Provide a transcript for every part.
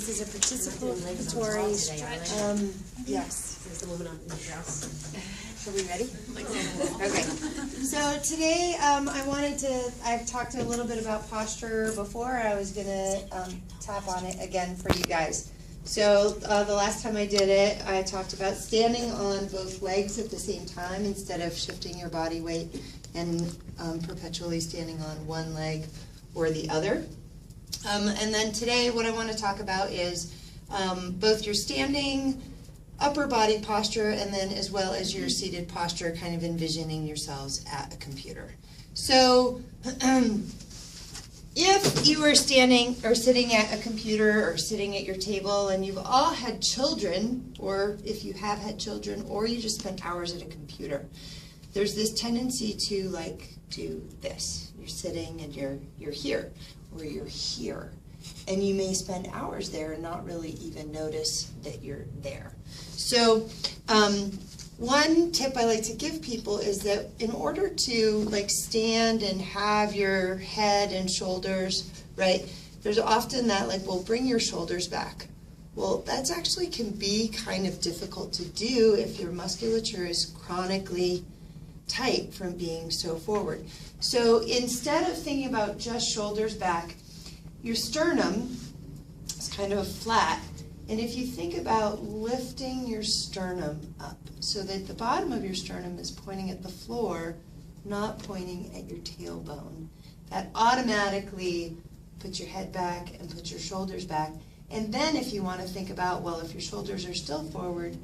This is a participatory, yes. Are we ready? Okay. So today I've talked a little bit about posture before. I was going to tap on it again for you guys. So the last time I did it, I talked about standing on both legs at the same time instead of shifting your body weight and perpetually standing on one leg or the other. And then today what I want to talk about is both your standing upper body posture and then as well as your seated posture, kind of envisioning yourselves at a computer. So if you are standing or sitting at a computer or sitting at your table and you've all had children, or if you have had children, or you just spent hours at a computer, there's this tendency to like do this. You're sitting and you're here, or you're here. And you may spend hours there and not really even notice that you're there. So one tip I like to give people is that in order to like stand and have your head and shoulders, right, there's often that like, well, bring your shoulders back. Well, that's actually can be kind of difficult to do if your musculature is chronically tight from being so forward. So instead of thinking about just shoulders back, your sternum is kind of flat. And if you think about lifting your sternum up so that the bottom of your sternum is pointing at the floor, not pointing at your tailbone, that automatically puts your head back and puts your shoulders back. And then if you want to think about, well, if your shoulders are still forward,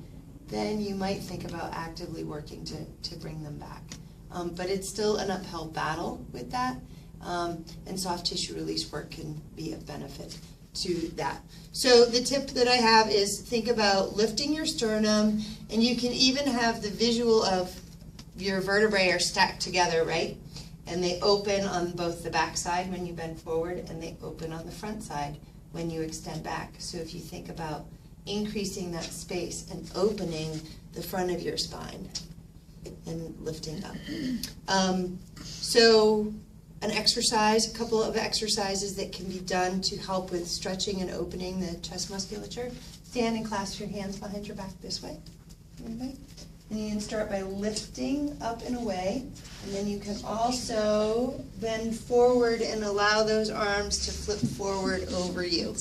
then you might think about actively working to bring them back. But it's still an uphill battle with that. And soft tissue release work can be of benefit to that. So the tip that I have is think about lifting your sternum, and you can even have the visual of your vertebrae are stacked together, right? And they open on both the back side when you bend forward, and they open on the front side when you extend back. So if you think about increasing that space and opening the front of your spine and lifting up. So an exercise, a couple of exercises that can be done to help with stretching and opening the chest musculature. Stand and clasp your hands behind your back this way. Okay. And you can start by lifting up and away. And then you can also bend forward and allow those arms to flip forward over you.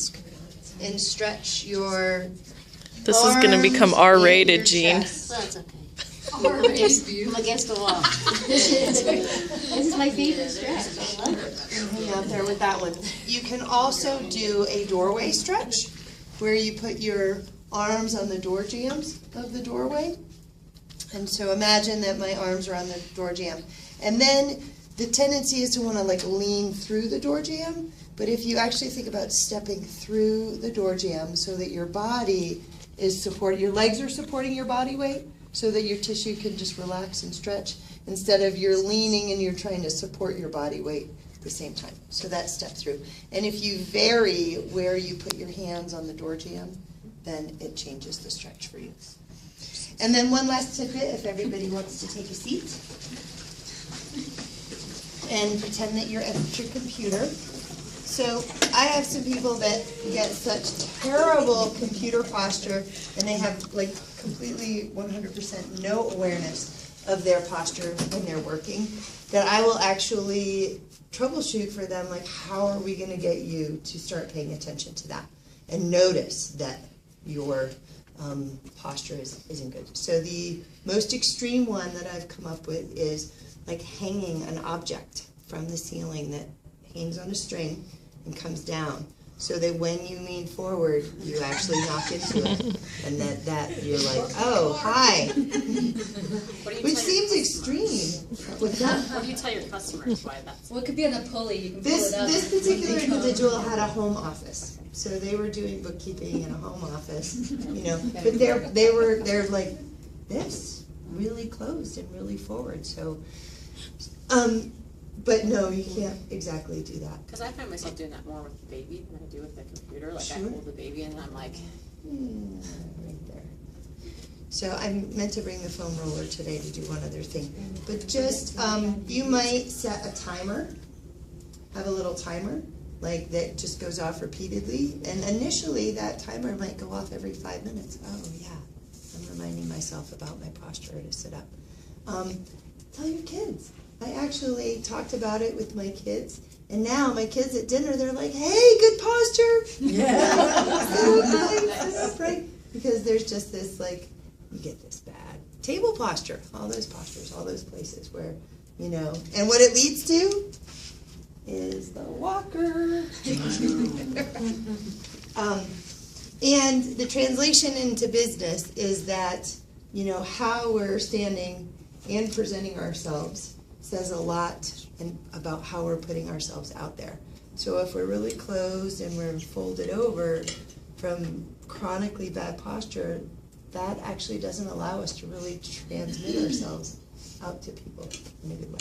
And stretch your This is going to become R-rated, Jean. That's okay. I'm against the wall. This is my favorite stretch. I love it. Hang out there with that one. You can also do a doorway stretch where you put your arms on the door jambs of the doorway. And so imagine that my arms are on the door jamb. And then the tendency is to want to like lean through the door jamb. But if you actually think about stepping through the door jamb so that your body is supported, your legs are supporting your body weight, so that your tissue can just relax and stretch instead of you're leaning and you're trying to support your body weight at the same time. So that step through. And if you vary where you put your hands on the door jamb, then it changes the stretch for you. And then one last tidbit, if everybody wants to take a seat and pretend that you're at your computer. So I have some people that get such terrible computer posture and they have like completely 100% no awareness of their posture when they're working, that I will actually troubleshoot for them, like how are we going to get you to start paying attention to that and notice that your posture isn't good. So the most extreme one that I've come up with is like hanging an object from the ceiling that hangs on a string and comes down, so that when you lean forward, you actually knock into it, and that you're like, oh, hi. Which seems extreme. What's that? What do you tell your customers why that's? Well, it could be on the pulley. You can pull This it up. particular individual had a home office, so they were doing bookkeeping in a home office, you know. But they're like this, really closed and really forward. So, but no, you can't exactly do that. Because I find myself doing that more with the baby than I do with the computer. Like Sure. I hold the baby and I'm like, Right there. So I meant to bring the foam roller today to do one other thing. But just, you might set a timer, have a little timer, like that just goes off repeatedly. And initially, that timer might go off every 5 minutes. Oh yeah, I'm reminding myself about my posture to sit up. Tell your kids. I actually talked about it with my kids, and now my kids at dinner, they're like, "Hey, good posture." Yeah. Sit up, right? Because there's just this, like, you get this bad table posture, all those postures, all those places where, you know, and what it leads to is the walker. And the translation into business is that, you know, how we're standing and presenting ourselves says a lot about how we're putting ourselves out there. So if we're really closed and we're folded over from chronically bad posture, that actually doesn't allow us to really transmit ourselves out to people in a good way.